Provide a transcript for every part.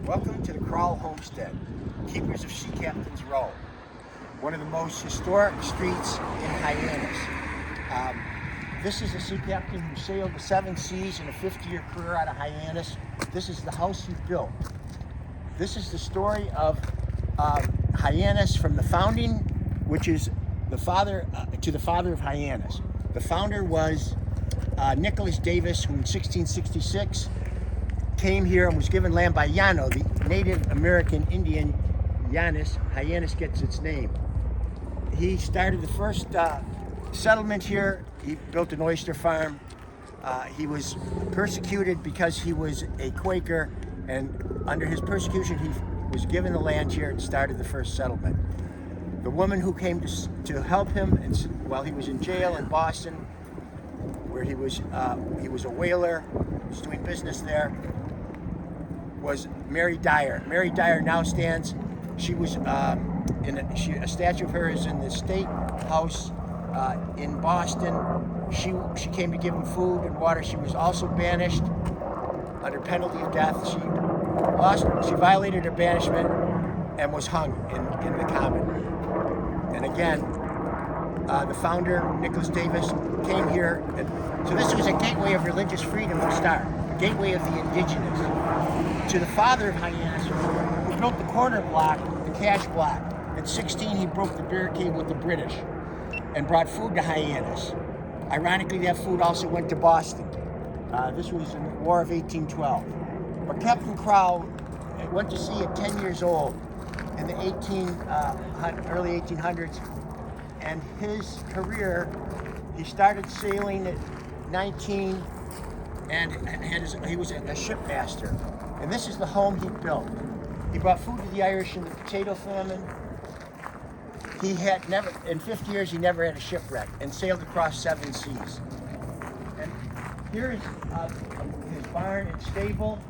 Welcome to the Crowell Homestead, Keepers of Sea Captain's Row, one of the most historic streets in Hyannis. This is a sea captain who sailed the 7 seas in a 50-year career out of Hyannis. This is the house he built. This is the story of Hyannis from the founding, which is the father to the father of Hyannis. The founder was Nicholas Davis, who in 1666 came here and was given land by Llano, the Native American Indian Hyannis gets its name. He started the first settlement here. He built an oyster farm. He was persecuted because he was a Quaker, and under his persecution he was given the land here and started the first settlement. The woman who came to help him while he was in jail in Boston, where he was a whaler, was doing business there, was Mary Dyer. Mary Dyer now stands. She was a statue of her is in the State House in Boston. She came to give him food and water. She was also banished under penalty of death. She violated her banishment and was hung in the Common. And again, the founder, Nicholas Davis, came here. So this was a gateway of religious freedom to start, a gateway of the indigenous. To the father of Hyannis, who built the corner block, the cash block. At 16, he broke the barricade with the British and brought food to Hyannis. Ironically, that food also went to Boston. This was in the War of 1812. But Captain Crowell went to sea at 10 years old in the early 1800s, and his career, he started sailing at 19, and he was a shipmaster. And this is the home he built. He brought food to the Irish in the potato famine. He had never, in 50 years, he never had a shipwreck and sailed across 7 seas. And here is his barn and stable.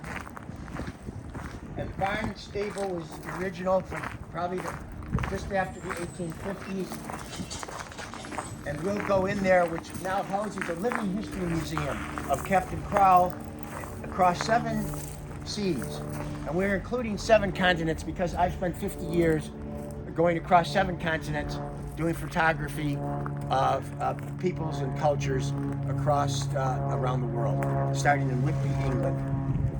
And the barn and stable was original from probably just after the 1850s. And we'll go in there, which now houses a living history museum of Captain Crowell across 7 seas. And we're including 7 continents because I've spent 50 years going across 7 continents doing photography of peoples and cultures across around the world, starting in Whitby, England.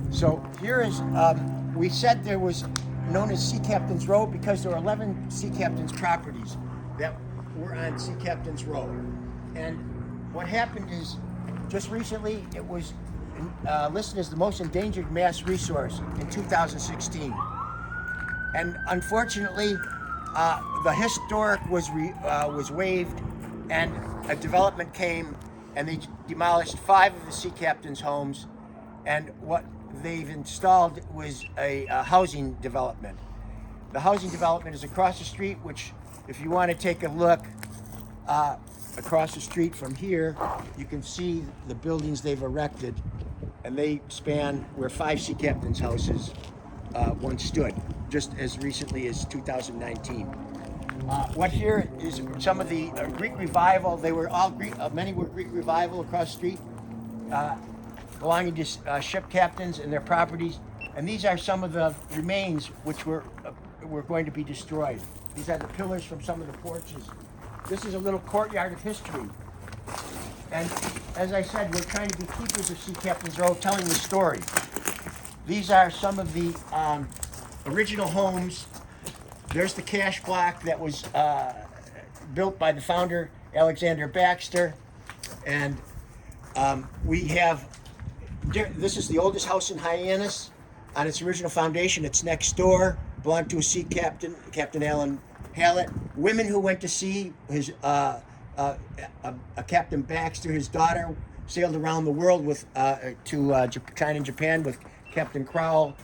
So here is, we said there was known as Sea Captain's Row because there were 11 Sea Captain's properties that were on Sea Captain's Row. And what happened is, just recently, it was listed as the most endangered mass resource in 2016. And unfortunately, the historic was waived, and a development came, and they demolished 5 of the sea captain's homes, and what they've installed was a housing development. The housing development is across the street, which, if you want to take a look across the street from here, you can see the buildings they've erected, and they span where 5 sea captains' houses once stood, just as recently as 2019. What here is some of the Greek Revival. They were all Greek. Many were Greek Revival across the street, belonging to ship captains and their properties. And these are some of the remains which were going to be destroyed. These are the pillars from some of the porches. This is a little courtyard of history. And as I said, we're trying to be keepers of Sea Captain's Row, telling the story. These are some of the original homes. There's the cash block that was built by the founder, Alexander Baxter. And we have, this is the oldest house in Hyannis on its original foundation. It's next door, belonged to a sea captain, Captain Allen Hallett. Women who went to sea, Captain Baxter, his daughter, sailed around the world to China and Japan with Captain Crowell.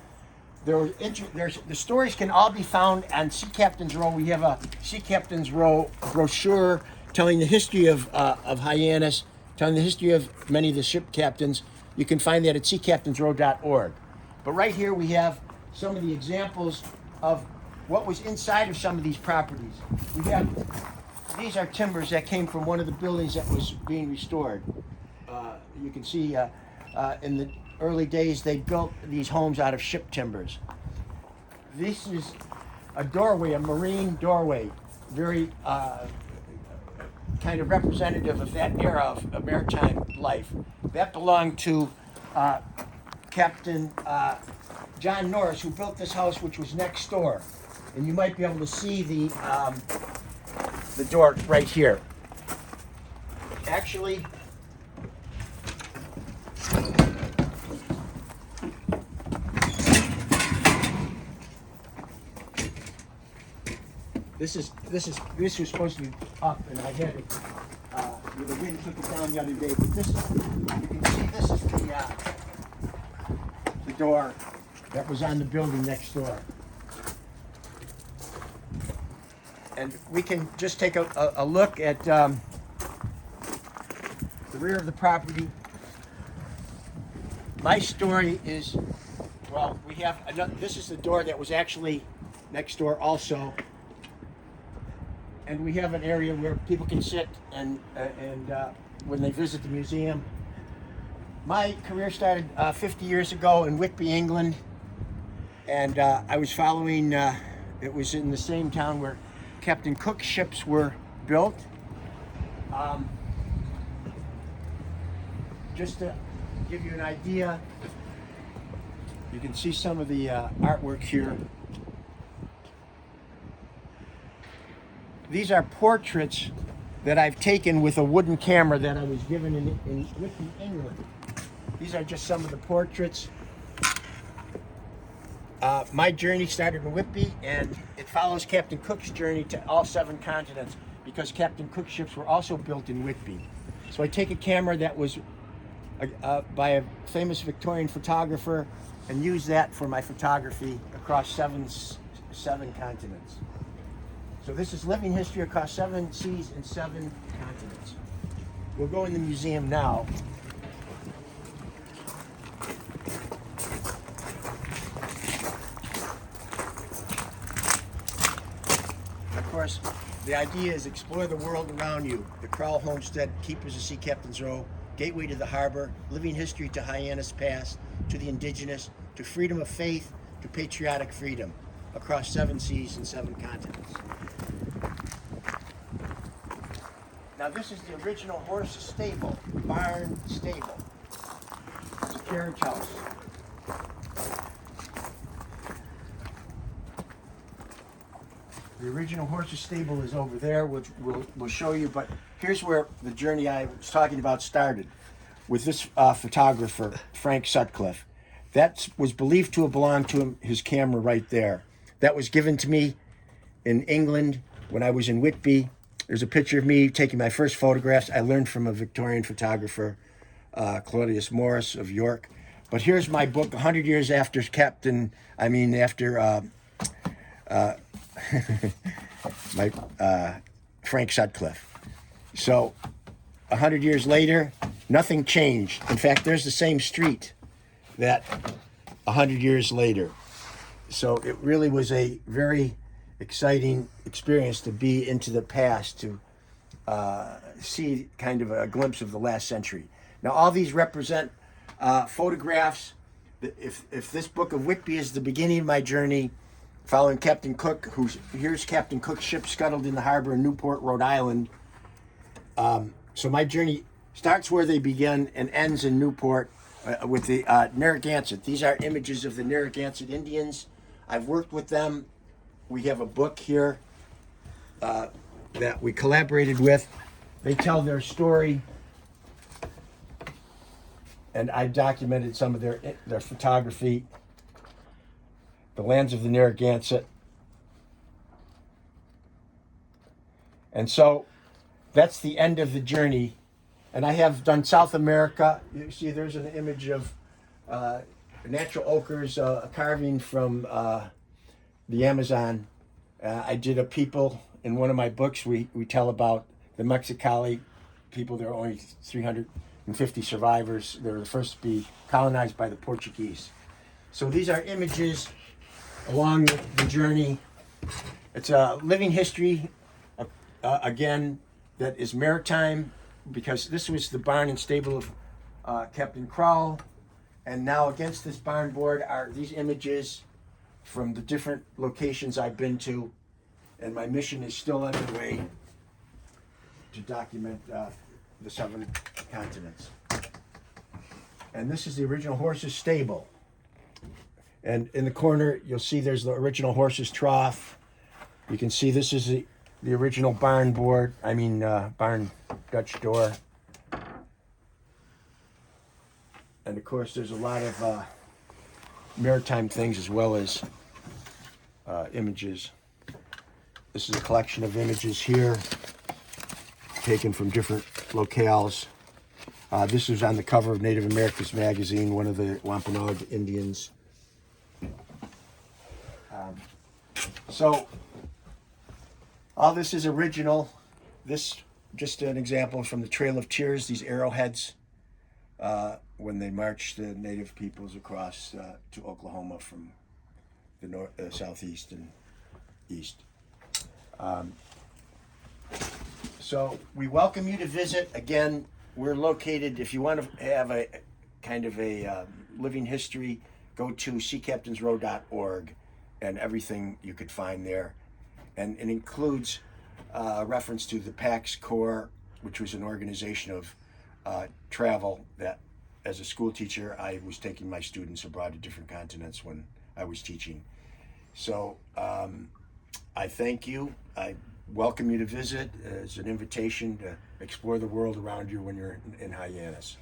The stories can all be found on Sea Captain's Row. We have a Sea Captain's Row brochure telling the history of Hyannis, telling the history of many of the ship captains. You can find that at seacaptainsrow.org. But right here we have some of the examples of what was inside of some of these properties. These are timbers that came from one of the buildings that was being restored. You can see in the early days they built these homes out of ship timbers. This is a doorway, a marine doorway, very kind of representative of that era of maritime life. That belonged to Captain John Norris, who built this house, which was next door. And you might be able to see the door right here. Actually, this was supposed to be up, and I had it. The wind took it down the other day. But this, you can see, this is the door that was on the building next door. And we can just take a look at the rear of the property. My story is, well, we have another, this is the door that was actually next door also. And we have an area where people can sit and when they visit the museum. My career started 50 years ago in Whitby, England, and I was following, it was in the same town where Captain Cook's ships were built. Just to give you an idea, you can see some of the artwork here. These are portraits that I've taken with a wooden camera that I was given in Whitby, England. These are just some of the portraits. My journey started in Whitby, and it follows Captain Cook's journey to all 7 continents, because Captain Cook's ships were also built in Whitby. So I take a camera that was by a famous Victorian photographer and use that for my photography across seven continents. So this is living history across 7 seas and 7 continents. We'll go in the museum now. Of course, the idea is explore the world around you. The Crowell Homestead, Keepers of Sea Captain's Row, Gateway to the Harbor, living history to Hyannis Pass, to the indigenous, to freedom of faith, to patriotic freedom, across 7 seas and 7 continents. Now this is the original horse stable, barn stable. It's a carriage house. The original horse stable is over there, which we'll show you, but here's where the journey I was talking about started, with this photographer, Frank Sutcliffe. That was believed to have belonged to him, his camera right there. That was given to me in England when I was in Whitby. There's a picture of me taking my first photographs. I learned from a Victorian photographer, Claudius Morris of York. But here's my book, 100 years after Frank Sutcliffe. So 100 years later, nothing changed. In fact, there's the same street that 100 years later. So it really was a very exciting experience to be into the past, to see kind of a glimpse of the last century. Now, all these represent photographs. If this book of Whitby is the beginning of my journey, following Captain Cook, here's Captain Cook's ship scuttled in the harbor in Newport, Rhode Island. So my journey starts where they begin and ends in Newport with the Narragansett. These are images of the Narragansett Indians. I've worked with them. We have a book here that we collaborated with. They tell their story, and I documented some of their photography. The lands of the Narragansett. And so that's the end of the journey. And I have done South America. You see there's an image of natural ochres, a carving from the Amazon. I did a people in one of my books. We tell about the Mexicali people. There are only 350 survivors. They were the first to be colonized by the Portuguese. So these are images along the journey. It's a living history, again, that is maritime, because this was the barn and stable of Captain Crowell. And now against this barn board are these images from the different locations I've been to, and my mission is still underway to document the 7 continents. And this is the original horses stable. And in the corner, you'll see there's the original horses trough. You can see this is the original barn barn Dutch door. And of course, there's a lot of maritime things as well as images. This is a collection of images here, taken from different locales. This was on the cover of Native Americans magazine, one of the Wampanoag Indians. So all this is original. This just an example from the Trail of Tears, these arrowheads, when they marched the native peoples across to Oklahoma from the southeast and east. So we welcome you to visit. Again, we're located, if you want to have a kind of a living history, go to seacaptainsrow.org and everything you could find there. And it includes reference to the PAX Corps, which was an organization of travel that, as a school teacher, I was taking my students abroad to different continents when I was teaching. So I thank you. I welcome you to visit as an invitation to explore the world around you when you're in Hyannis.